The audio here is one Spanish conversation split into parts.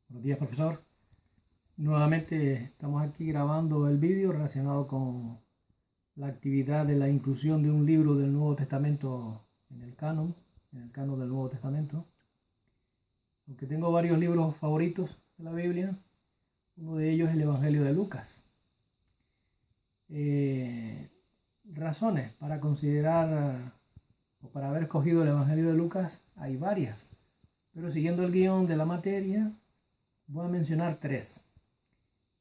Buenos días, profesor. Nuevamente estamos aquí grabando el vídeo relacionado con la actividad de la inclusión de un libro del Nuevo Testamento en el canon del Nuevo Testamento. Aunque tengo varios libros favoritos de la Biblia, uno de ellos es el Evangelio de Lucas. Razones para considerar o para haber escogido el Evangelio de Lucas hay varias, pero siguiendo el guión de la materia voy a mencionar tres.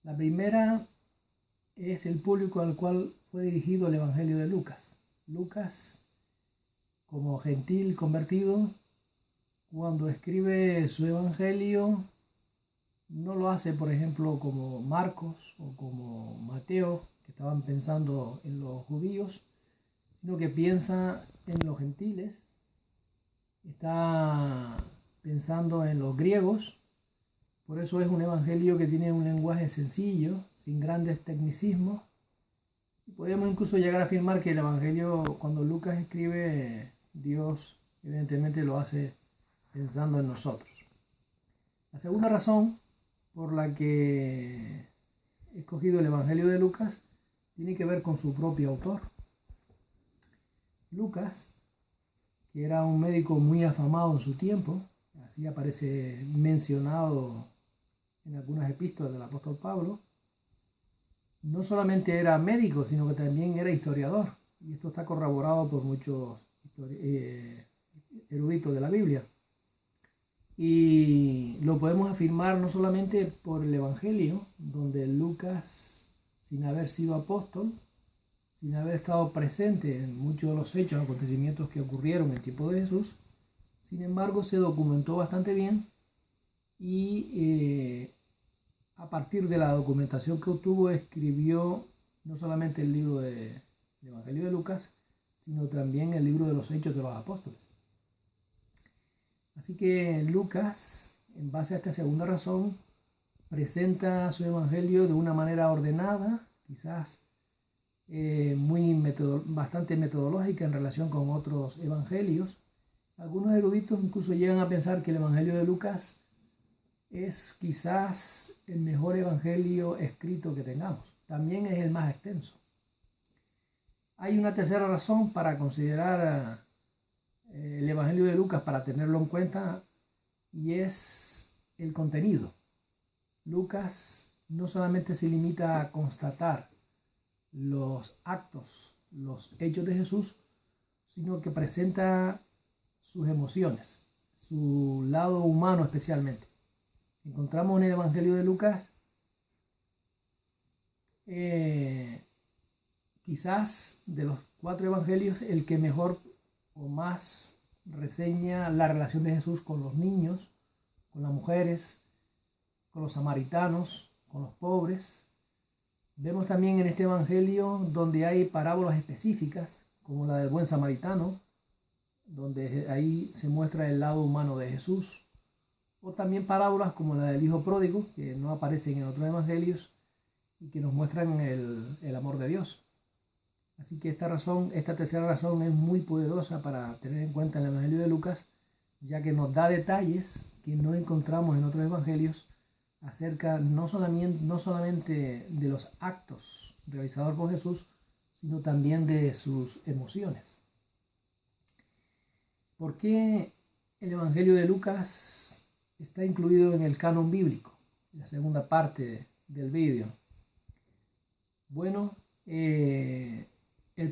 La primera es el público al cual fue dirigido el Evangelio de Lucas. Lucas, como gentil convertido, cuando escribe su Evangelio, no lo hace, por ejemplo, como Marcos o como Mateo, que estaban pensando en los judíos, sino que piensa en los gentiles, está pensando en los griegos. Por eso es un evangelio que tiene un lenguaje sencillo, sin grandes tecnicismos. Y podemos incluso llegar a afirmar que el evangelio, cuando Lucas escribe, Dios evidentemente lo hace pensando en nosotros. La segunda razón por la que he escogido el evangelio de Lucas tiene que ver con su propio autor. Lucas, que era un médico muy afamado en su tiempo, así aparece mencionado en algunas epístolas del apóstol Pablo, no solamente era médico, sino que también era historiador. Y esto está corroborado por muchos eruditos de la Biblia. Y lo podemos afirmar no solamente por el Evangelio, donde Lucas, sin haber sido apóstol, sin haber estado presente en muchos de los hechos, acontecimientos que ocurrieron en el tiempo de Jesús, sin embargo se documentó bastante bien y a partir de la documentación que obtuvo escribió no solamente el libro del Evangelio de Lucas, sino también el libro de los Hechos de los Apóstoles. Así que Lucas, en base a esta segunda razón, presenta su Evangelio de una manera ordenada, quizás bastante metodológica en relación con otros evangelios. Algunos eruditos incluso llegan a pensar que el Evangelio de Lucas es quizás el mejor evangelio escrito que tengamos. También es el más extenso. Hay una tercera razón para considerar el Evangelio de Lucas, para tenerlo en cuenta, y es el contenido. Lucas no solamente se limita a constatar los actos, los hechos de Jesús, sino que presenta sus emociones, su lado humano especialmente. Encontramos en el Evangelio de Lucas quizás de los cuatro evangelios el que mejor o más reseña la relación de Jesús con los niños, con las mujeres, con los samaritanos, con los pobres. Vemos también en este evangelio donde hay parábolas específicas, como la del buen samaritano, donde ahí se muestra el lado humano de Jesús, o también parábolas como la del hijo pródigo, que no aparecen en otros evangelios y que nos muestran el amor de Dios. Así que esta tercera razón es muy poderosa para tener en cuenta en el Evangelio de Lucas, ya que nos da detalles que no encontramos en otros evangelios acerca no solamente de los actos realizados por Jesús, sino también de sus emociones. ¿Por qué el Evangelio de Lucas está incluido en el canon bíblico? La segunda parte del vídeo. Bueno, el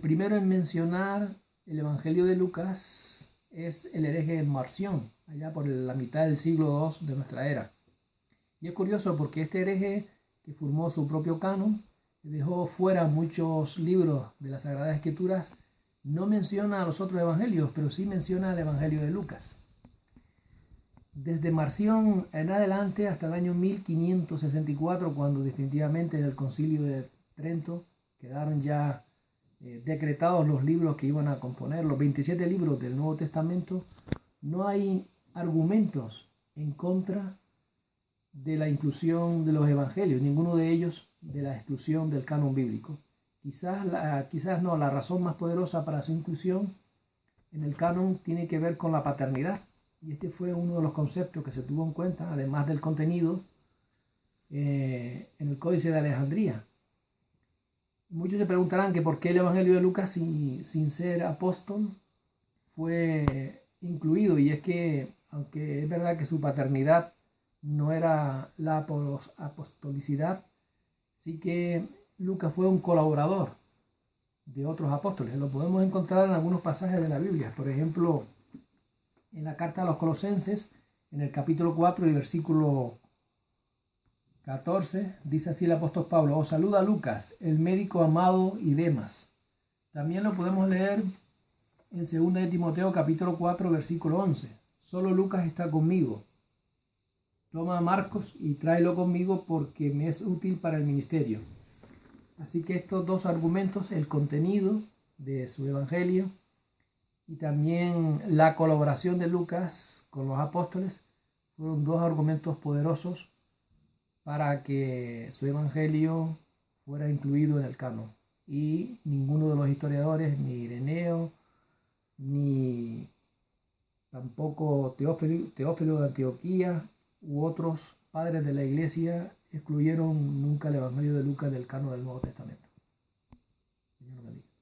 primero en mencionar el Evangelio de Lucas es el hereje Marción, allá por la mitad del siglo II de nuestra era. Y es curioso porque este hereje, que formó su propio canon, dejó fuera muchos libros de las Sagradas Escrituras, no menciona a los otros evangelios, pero sí menciona el Evangelio de Lucas. Desde Marción en adelante hasta el año 1564, cuando definitivamente en el Concilio de Trento quedaron ya decretados los libros que iban a componer, los 27 libros del Nuevo Testamento, no hay argumentos en contra de la inclusión de los evangelios, ninguno de ellos de la exclusión del canon bíblico. Quizás la razón más poderosa para su inclusión en el canon tiene que ver con la paternidad. Y este fue uno de los conceptos que se tuvo en cuenta, además del contenido, en el Códice de Alejandría. Muchos se preguntarán que por qué el Evangelio de Lucas, sin ser apóstol, fue incluido. Y es que, aunque es verdad que su paternidad no era la apostolicidad, sí que Lucas fue un colaborador de otros apóstoles. Lo podemos encontrar en algunos pasajes de la Biblia. Por ejemplo, en la carta a los Colosenses, en el capítulo 4 y versículo 14, dice así el apóstol Pablo: os saluda Lucas, el médico amado, y Demas. También lo podemos leer en 2 de Timoteo capítulo 4 versículo 11. Solo Lucas está conmigo. Toma a Marcos y tráelo conmigo porque me es útil para el ministerio. Así que estos dos argumentos, el contenido de su evangelio y también la colaboración de Lucas con los apóstoles, fueron dos argumentos poderosos para que su evangelio fuera incluido en el canon. Y ninguno de los historiadores, ni Ireneo, ni tampoco Teófilo de Antioquía u otros padres de la iglesia, excluyeron nunca el evangelio de Lucas del canon del Nuevo Testamento. Señor bendiga.